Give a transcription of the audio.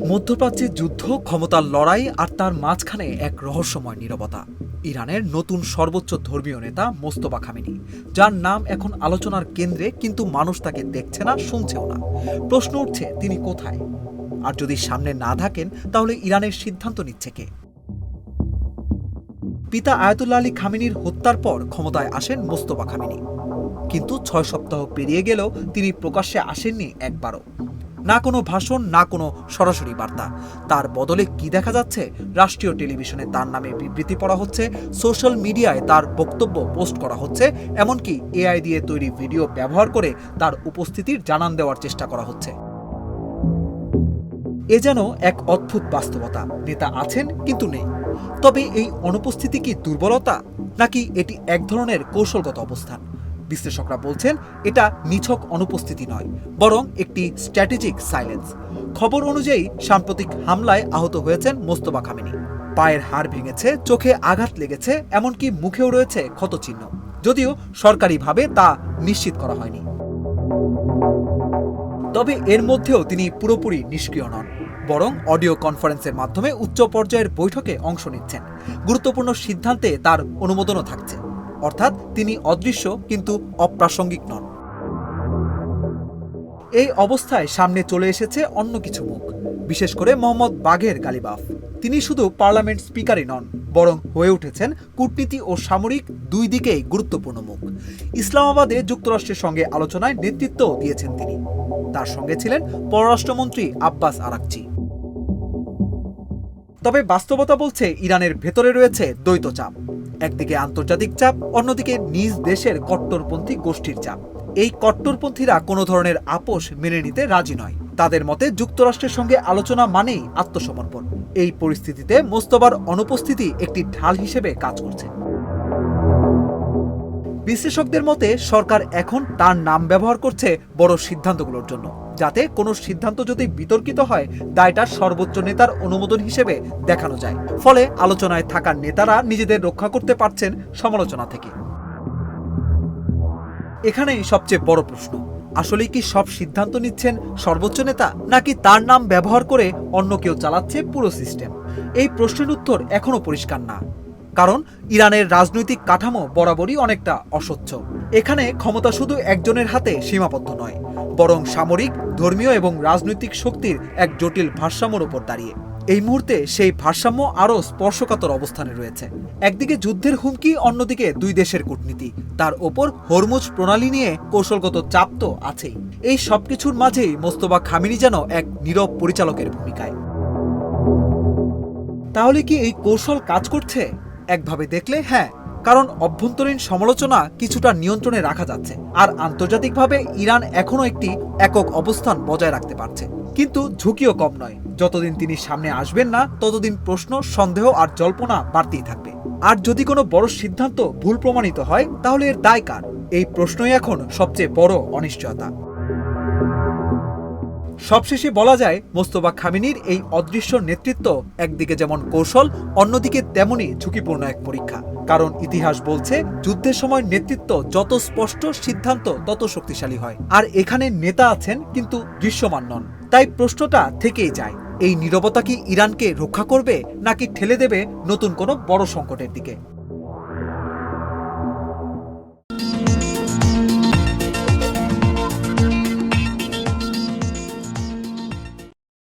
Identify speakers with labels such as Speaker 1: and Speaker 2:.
Speaker 1: মধ্যপ্রাচ্যের যুদ্ধ, ক্ষমতার লড়াই আর তার মাঝখানে এক রহস্যময় নীরবতা। ইরানের নতুন সর্বোচ্চ ধর্মীয় নেতা মোস্তফা খামেনি, যার নাম এখন আলোচনার কেন্দ্রে, কিন্তু মানুষ তাকে দেখছে না, শুনছেও না। প্রশ্ন উঠছে, তিনি কোথায়? আর যদি সামনে না থাকেন, তাহলে ইরানের সিদ্ধান্ত নিচ্ছে কে? পিতা আয়াতুল্লাহ আলী খামেনির হত্যার পর ক্ষমতায় আসেন মোস্তফা খামেনি, কিন্তু 6 সপ্তাহ পেরিয়ে গেলেও তিনি প্রকাশ্যে আসেননি একবারও। না কোনো ভাষণ, না কোনো সরাসরি বার্তা। তার বদলে কি দেখা যাচ্ছে? রাষ্ট্রীয় টেলিভিশনে তার নামে বিবৃতি পড়া হচ্ছে, সোশ্যাল মিডিয়ায় তার বক্তব্য পোস্ট করা হচ্ছে, এমনকি এআই দিয়ে তৈরি ভিডিও ব্যবহার করে তার উপস্থিতির জানান দেওয়ার চেষ্টা করা হচ্ছে। এ যেন এক অদ্ভুত বাস্তবতা। নেতা আছেন কিন্তু নেই। তবে এই অনুপস্থিতি কি দুর্বলতা, নাকি এটি এক ধরনের কৌশলগত অবস্থান? বিশ্লেষকরা বলছেন এটা নিছক অনুপস্থিতি নয়, বরং একটি স্ট্র্যাটেজিক সাইলেন্স। খবর অনুযায়ী সাম্প্রতিক হামলায় আহত হয়েছেন মোস্তফা খামেনি। পায়ের হাড় ভেঙেছে, চোখে আঘাত লেগেছে, এমনকি মুখেও রয়েছে ক্ষতচিহ্ন, যদিও সরকারিভাবে তা নিশ্চিত করা হয়নি। তবে এর মধ্যেও তিনি পুরোপুরি নিষ্ক্রিয় নন, বরং অডিও কনফারেন্সের মাধ্যমে উচ্চ পর্যায়ের বৈঠকে অংশ নিচ্ছেন। গুরুত্বপূর্ণ সিদ্ধান্তে তার অনুমোদনও থাকছে। অর্থাৎ তিনি অদৃশ্য কিন্তু অপ্রাসঙ্গিক নন। এই অবস্থায় সামনে চলে এসেছে অন্য কিছু মুখ, বিশেষ করে মোহাম্মদ বাঘের গালিবাফ। তিনি শুধু পার্লামেন্ট স্পিকারই নন, বরং হয়ে উঠেছেন কূটনীতি ও সামরিক দুই দিকেই গুরুত্বপূর্ণ মুখ। ইসলামাবাদে যুক্তরাষ্ট্রের সঙ্গে আলোচনায় নেতৃত্ব দিয়েছেন তিনি। তার সঙ্গে ছিলেন পররাষ্ট্রমন্ত্রী আব্বাস আরাকচি। তবে বাস্তবতা বলছে ইরানের ভেতরে রয়েছে দ্বৈত চাপ। একদিকে আন্তর্জাতিক চাপ, অন্যদিকে নিজ দেশের কট্টরপন্থী গোষ্ঠীর চাপ। এই কট্টরপন্থীরা কোনো ধরনের আপোষ মেনে নিতে রাজি নয়। তাদের মতে যুক্তরাষ্ট্রের সঙ্গে আলোচনা মানেই আত্মসমর্পণ। এই পরিস্থিতিতে মোস্তফার অনুপস্থিতি একটি ঢাল হিসেবে কাজ করছে। বিশ্লেষকদের মতে সরকার এখন তার নাম ব্যবহার করছে বড় সিদ্ধান্তগুলোর জন্য, যাতে কোনো সিদ্ধান্ত যদি বিতর্কিত হয়, দায়টা সর্বোচ্চ নেতার অনুমোদন হিসেবে দেখানো যায়। ফলে আলোচনায় থাকা নেতারা নিজেদের রক্ষা করতে পারছেন সমালোচনা থেকে। এখানেই সবচেয়ে বড় প্রশ্ন, আসলে কি সব সিদ্ধান্ত নিচ্ছেন সর্বোচ্চ নেতা, নাকি তার নাম ব্যবহার করে অন্য কেউ চালাচ্ছে পুরো সিস্টেম? এই প্রশ্নের উত্তর এখনো পরিষ্কার না, কারণ ইরানের রাজনৈতিক কাঠামো বরাবরই অনেকটা অস্বচ্ছ। এখানে ক্ষমতা শুধু একজনের হাতে সীমাবদ্ধ নয়, বরং সামরিক, ধর্মীয় এবং রাজনৈতিক শক্তির এক জটিল ভারসাম্যের উপর দাঁড়িয়ে। এই মুহূর্তে সেই ভারসাম্য আরও স্পর্শকাতর অবস্থানে রয়েছে। একদিকে যুদ্ধের হুমকি, অন্যদিকে দুই দেশের কূটনীতি, তার ওপর হরমুজ প্রণালী নিয়ে কৌশলগত চাপ তো আছেই। এই সবকিছুর মাঝেই মোস্তফা খামেনি যেন এক নীরব পরিচালকের ভূমিকায়। তাহলে কি এই কৌশল কাজ করছে? একভাবে দেখলে হ্যাঁ, কারণ অভ্যন্তরীণ সমালোচনা কিছুটা নিয়ন্ত্রণে রাখা যাচ্ছে, আর আন্তর্জাতিকভাবে ইরান এখনও একটি একক অবস্থান বজায় রাখতে পারছে। কিন্তু ঝুঁকিও কম নয়। যতদিন তিনি সামনে আসবেন না, ততদিন প্রশ্ন, সন্দেহ আর জল্পনা বাড়তেই থাকবে। আর যদি কোনো বড় সিদ্ধান্ত ভুল প্রমাণিত হয়, তাহলে এর দায় কার? এই প্রশ্নই এখন সবচেয়ে বড় অনিশ্চয়তা। সবশেষে বলা যায়, মোস্তফা খামেনির এই অদৃশ্য নেতৃত্ব একদিকে যেমন কৌশল, অন্যদিকে তেমনই ঝুঁকিপূর্ণ এক পরীক্ষা। কারণ ইতিহাস বলছে, যুদ্ধের সময় নেতৃত্ব যত স্পষ্ট, সিদ্ধান্ত তত শক্তিশালী হয়। আর এখানে নেতা আছেন কিন্তু দৃশ্যমান নন। তাই প্রশ্নটা থেকেই যায়, এই নীরবতা কি ইরানকে রক্ষা করবে, নাকি ঠেলে দেবে নতুন কোনো বড় সংকটের দিকে?